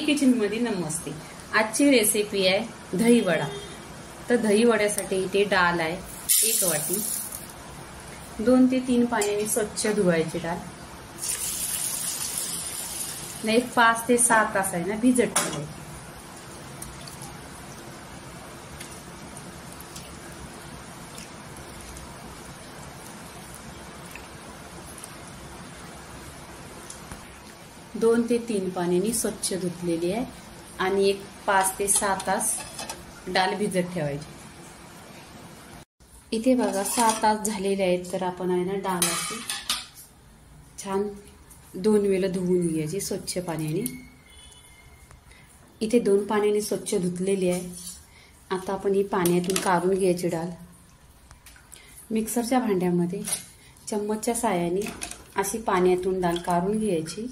Kitchen मध्ये नमस्ते। आजची recipe आहे दही वडा। तर दही वड्यासाठी इथे डाळ आहे 1 वाटी। 2 ते 3 पाण्याने स्वच्छ धुवायची डाळ। नाही 5 ते 7 तास आहे ना भिजत ठेवायची। दोन ते 3 पाण्याने स्वच्छ धुतलेली आहे आणि 5 ते 7 तास डाळ भिजत ठेवायची। इथे बघा 7 तास झालेले आहेत। तर आपण आहे ना डाळ अशी छान 2 वेळा धुवून घ्यायची स्वच्छ पाण्याने। इथे 2 पाण्याने स्वच्छ धुतलेली आहे। आता आपण ही पाण्यातून काढून घ्यायची डाळ। मिक्सरच्या भांड्यामध्ये चम्मचच्या साहाय्याने अशी पाण्यातून डाळ काढून घ्यायची।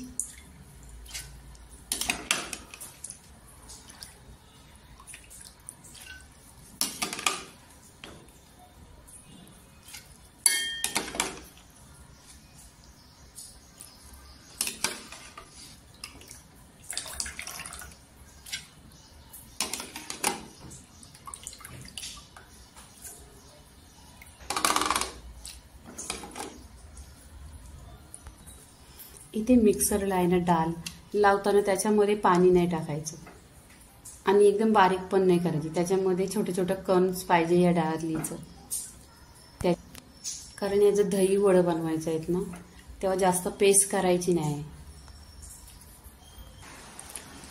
इथे मिक्सरला आहे ना डाळ लावताना त्याच्यामध्ये पाणी नाही टाकायचं आणि एकदम बारीक पण नाही करायची। त्याच्यामध्ये छोटे छोटे कणस पाहिजे या डाळीचं। कारण याचं दही वडं बनवायचं आहेत ना तेव्हा जास्त पेस्ट करायची नाही।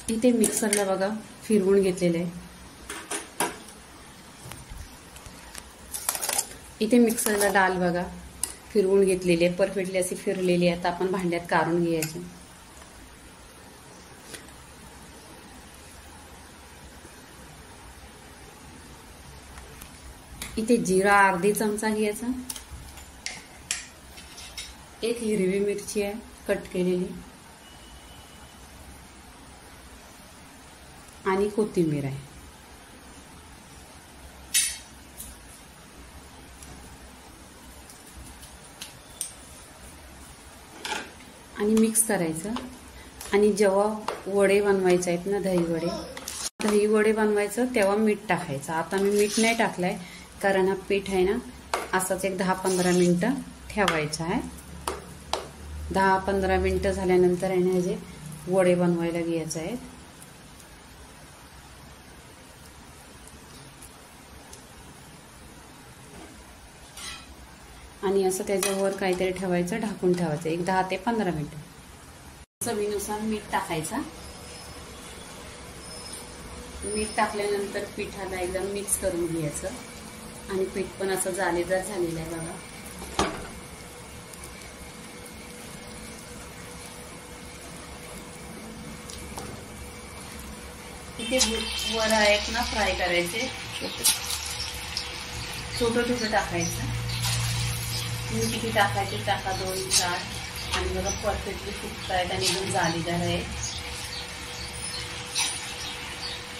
इथे मिक्सरला बघा फिरवून घेतलेलं आहे। इथे मिक्सरला डाळ बघा फिरवून घेतलेली आहे, परफेक्टली अशी फिरलेली आहे। आता आपण भांड्यात काढून घ्यायची। इथे जिरा अर्धी चमचा घ्यायचा। 1 हिरवी मिरची आहे कट केलेली आणि कोथिंबीर आहे। आणि मिक्स करायचं। आणि जेव्हा वडे बनवायचे आहेत ना दही वडे बनवायचं तेव्हा मीठ टाकायचं। आता मी मीठ नाही टाकलंय कारण हा पीठ आहे ना असंच एक 10-15 मिनिटं ठेवायचं आहे। 10-15 मिनिटं झाल्यानंतर आहे ना हे वडे बनवायला घ्यायचे आहेत। आणि असं त्याच्यावर काहीतरी ठेवायचं, ढाकून ठेवायचं एक 10 ते 15 मिनिटं। चवीनुसार मीठ टाकायचं। मीठ टाकल्यानंतर पिठाला एकदम मिक्स करून घ्यायचं आणि पीठ पण असं जाळीदार झालेलं आहे बघा। इथे वडा आहेत ना फ्राय करायचे, छोटं छोटं टाकायचं। किती टाकायचे टाका 2-4 आणि बघा परफेक्टली फुगतायत आणि एकदम जाळीदार आहे।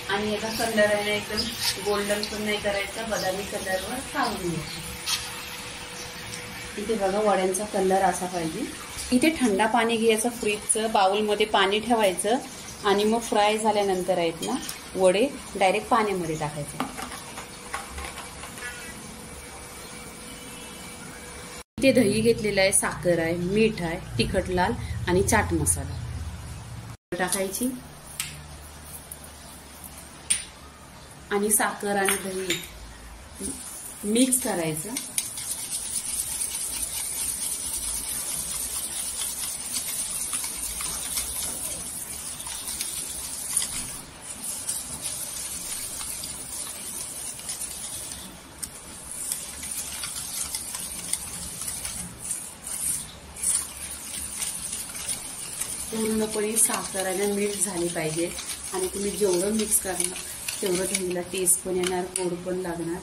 आणि याचा कलर आहे ना एकदम गोल्डन पण नाही करायचा, बदामी कलरवर काढून घ्यायचा। इथे बघा वड्यांचा कलर असा पाहिजे। इथे थंड पाणी घ्यायचं फ्रीजचं, बाउलमध्ये पाणी ठेवायचं आणि मग फ्राय झाल्यानंतर आहेत ना वडे डायरेक्ट पाण्यामध्ये टाकायचे। इथे दही घेतलेलं आहे, साखर आहे, मीठ आहे, तिखट लाल आणि चाट मसाला टाकायची। आणि साखर आणि दही मिक्स करायचं। पूर्णपणे साखर आणि मीठ झाली पाहिजे। आणि तुम्ही जेवढं मिक्स करणार तेवढं दहीला टेस्ट पण येणार, गोड पण लागणार।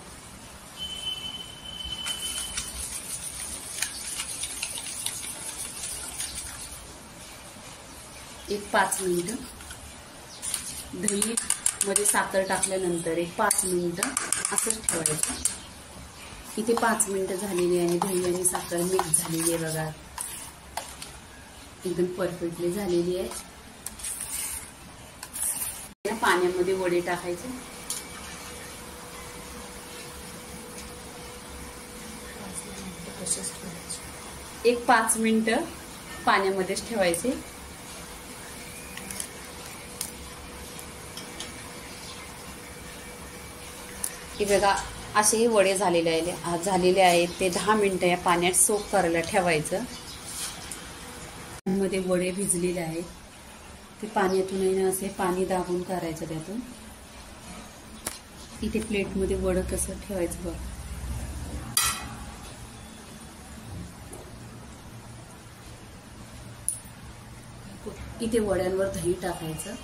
एक 5 मिनिटं दही मध्ये साखर टाकल्यानंतर एक 5 मिनिटं असंच ठेवायचं। इथे 5 मिनिटं झालेली आहे, दही आणि साखर मिक्स झालेली आहे बघा। एकदम परफेक्टली झालेली आहे. पाण्यामध्ये वडे टाकायचे. एक 5 मिनिटं पाण्यामध्येच ठेवायचे. हे बघा असे वडे झालेले आहेत. ते 10 मिनिटं या पाण्यात सोक करायला ठेवायचं. मध्ये वडे भिजलेले आहेत. ते पाण्यातूनही ना असे पाणी दाबून करायचं त्यातून. इथे प्लेटमध्ये वडं कसं ठेवायचं बघ. इथे वड्यांवर दही टाकायचं.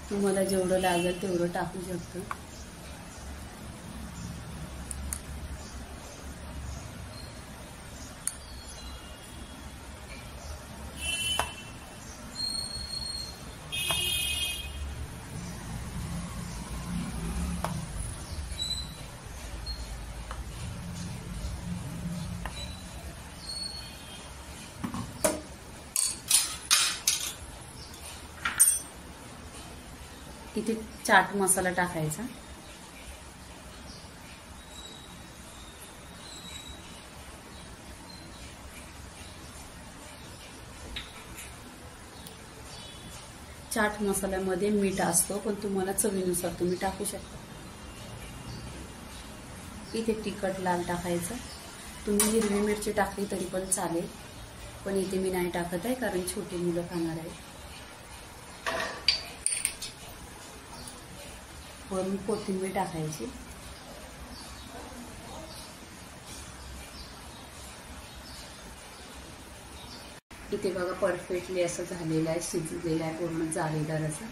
तुम्हाला जेवढं लागेल तेवढं टाकू शकतो. इथे चाट मसाला टाकायचा. चाट मसाल्यामध्ये मीठ असतो, पण तुम्हाला चवीनुसार तुम्ही टाकू शकता. इथे तिखट लाल टाकायचं. तुम्ही हिरवी मिरची टाकली तरी पण चालेल, पण इथे मी नाही टाकत आहे कारण छोटी मुलं खाणार आहेत. वरून कोथिंबीर टाकायची. इथे बघा परफेक्टली असं झालेलं आहे, शिजलेलं आहे, पूर्ण जाळीदार असं.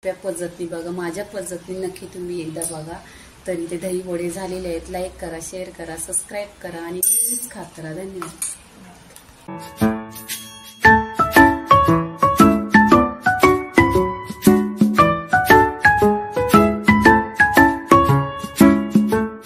त्या पद्धतीने बघा, माझ्या पद्धतीने नक्की तुम्ही एकदा बघा. तर इथे दही वडे झालेले आहेत. लाईक करा, शेअर करा, सबस्क्राईब करा आणि नेहमीच खात राहा. धन्यवाद.